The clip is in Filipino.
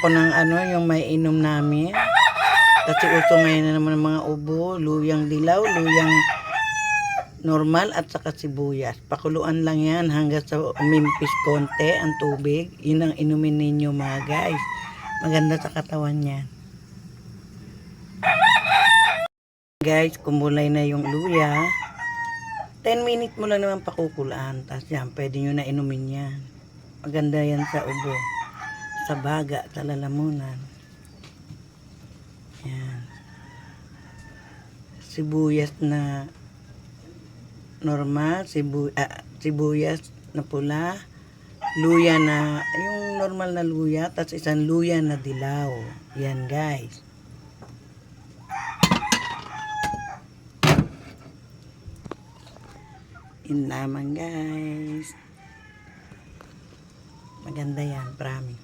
ako ng ano, yung may inom namin. Kasi uso ngayon na naman ng mga ubo, luyang dilaw, luyang normal at saka sibuyas. Pakuluan lang yan hanggang sa umimpis konti ang tubig. Yun ang inumin ninyo mga guys. Maganda sa katawan yan. Guys, kumulay na yung luya. 10 minutes mo lang naman pakukulaan. Tapos yan, pwede nyo na inumin yan. Maganda yan sa ubo. Sa baga, sa lalamunan. Yan. Sibuyas na normal, sibuyas na pula, luya na, yung normal na luya, tapos isang luya na dilaw. Yan guys. Yun lamang guys. Maganda yan, promise.